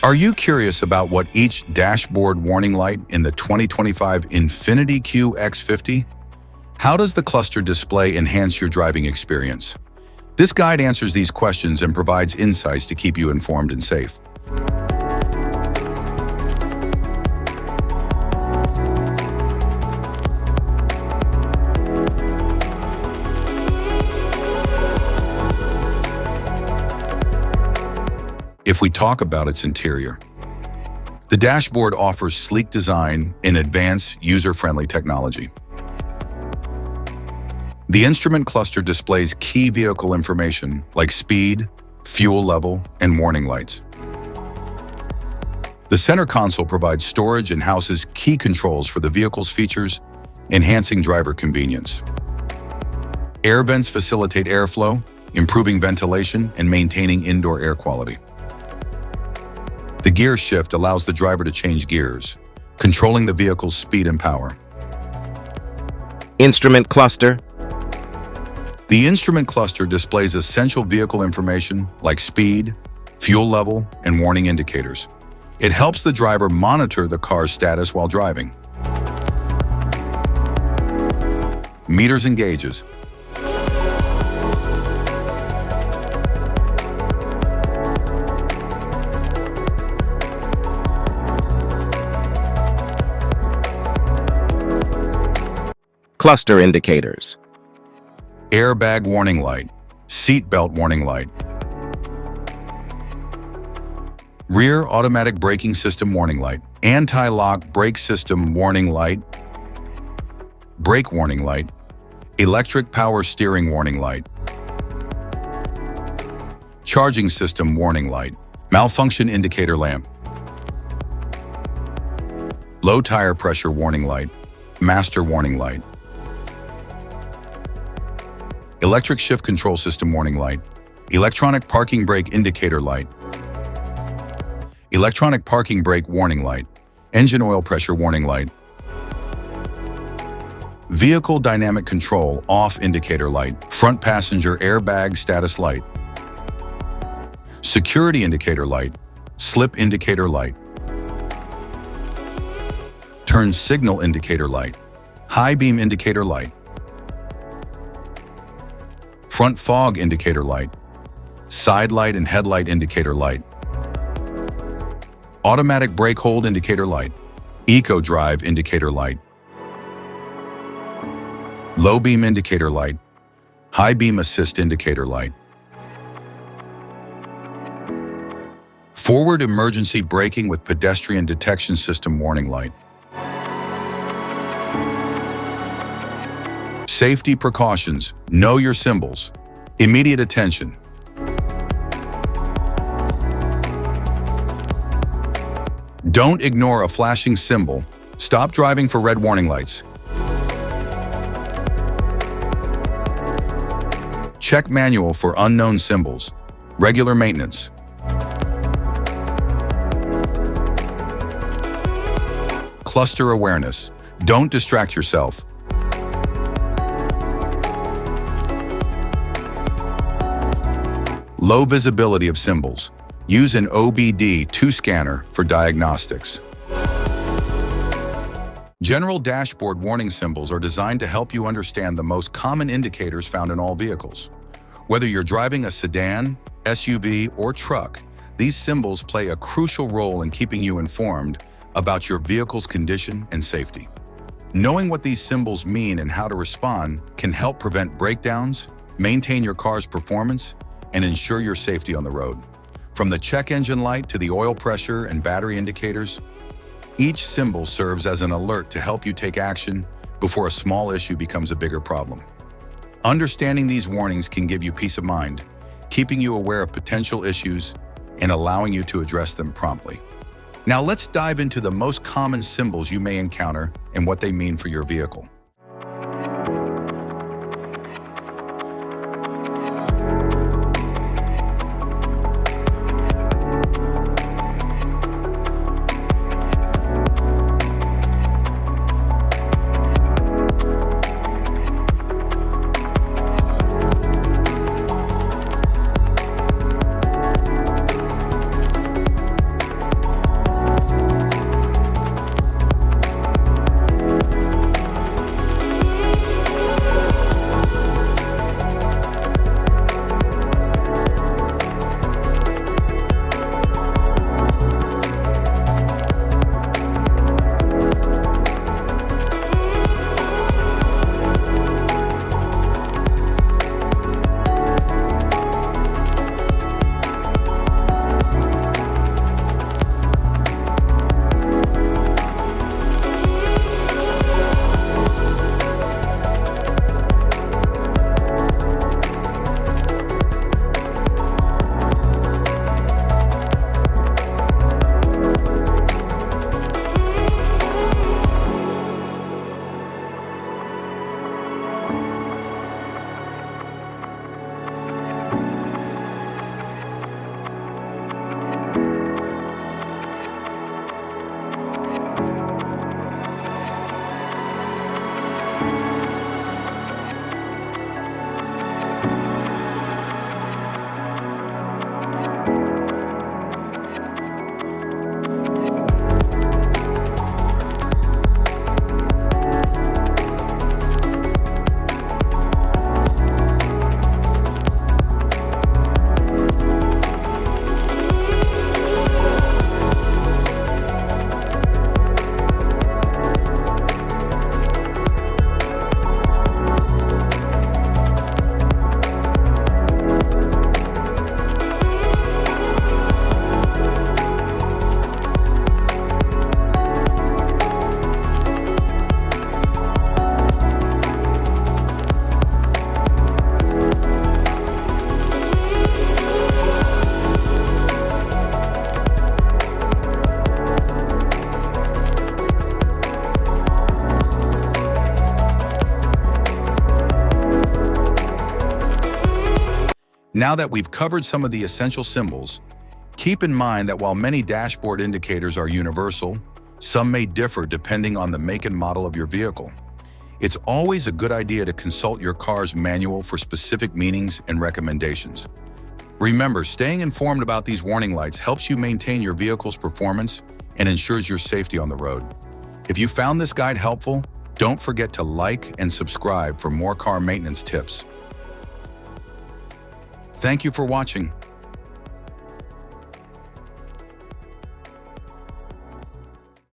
Are you curious about what each dashboard warning light in the 2025 Infiniti QX50? How does the cluster display enhance your driving experience? This guide answers these questions and provides insights to keep you informed and safe. If we talk about its interior, the dashboard offers sleek design and advanced user-friendly technology. The instrument cluster displays key vehicle information like speed, fuel level, and warning lights. The center console provides storage and houses key controls for the vehicle's features, enhancing driver convenience. Air vents facilitate airflow, improving ventilation and maintaining indoor air quality. The gear shift allows the driver to change gears, controlling the vehicle's speed and power. Instrument cluster. The instrument cluster displays essential vehicle information like speed, fuel level, and warning indicators. It helps the driver monitor the car's status while driving. Meters and gauges. Cluster indicators. Airbag warning light, seat belt warning light. Rear automatic braking system warning light, anti-lock brake system warning light, brake warning light, electric power steering warning light, charging system warning light, malfunction indicator lamp, low tire pressure warning light, master warning light, electric shift control system warning light, electronic parking brake indicator light, electronic parking brake warning light, engine oil pressure warning light, vehicle dynamic control off indicator light, front passenger airbag status light, security indicator light, slip indicator light, turn signal indicator light, high beam indicator light, front fog indicator light, side light and headlight indicator light, automatic brake hold indicator light, eco drive indicator light, low beam indicator light, high beam assist indicator light, forward emergency braking with pedestrian detection system warning light, safety precautions, know your symbols, immediate attention. Don't ignore a flashing symbol. Stop driving for red warning lights. Check manual for unknown symbols. Regular maintenance. Cluster awareness. Don't distract yourself. Low visibility of symbols. Use an OBD2 scanner for diagnostics. General dashboard warning symbols are designed to help you understand the most common indicators found in all vehicles. Whether you're driving a sedan, SUV, or truck, these symbols play a crucial role in keeping you informed about your vehicle's condition and safety. Knowing what these symbols mean and how to respond can help prevent breakdowns, maintain your car's performance, and ensure your safety on the road. From the check engine light to the oil pressure and battery indicators, each symbol serves as an alert to help you take action before a small issue becomes a bigger problem. Understanding these warnings can give you peace of mind, keeping you aware of potential issues and allowing you to address them promptly. Now let's dive into the most common symbols you may encounter and what they mean for your vehicle. Now that we've covered some of the essential symbols, keep in mind that while many dashboard indicators are universal, some may differ depending on the make and model of your vehicle. It's always a good idea to consult your car's manual for specific meanings and recommendations. Remember, staying informed about these warning lights helps you maintain your vehicle's performance and ensures your safety on the road. If you found this guide helpful, don't forget to like and subscribe for more car maintenance tips. Thank you for watching.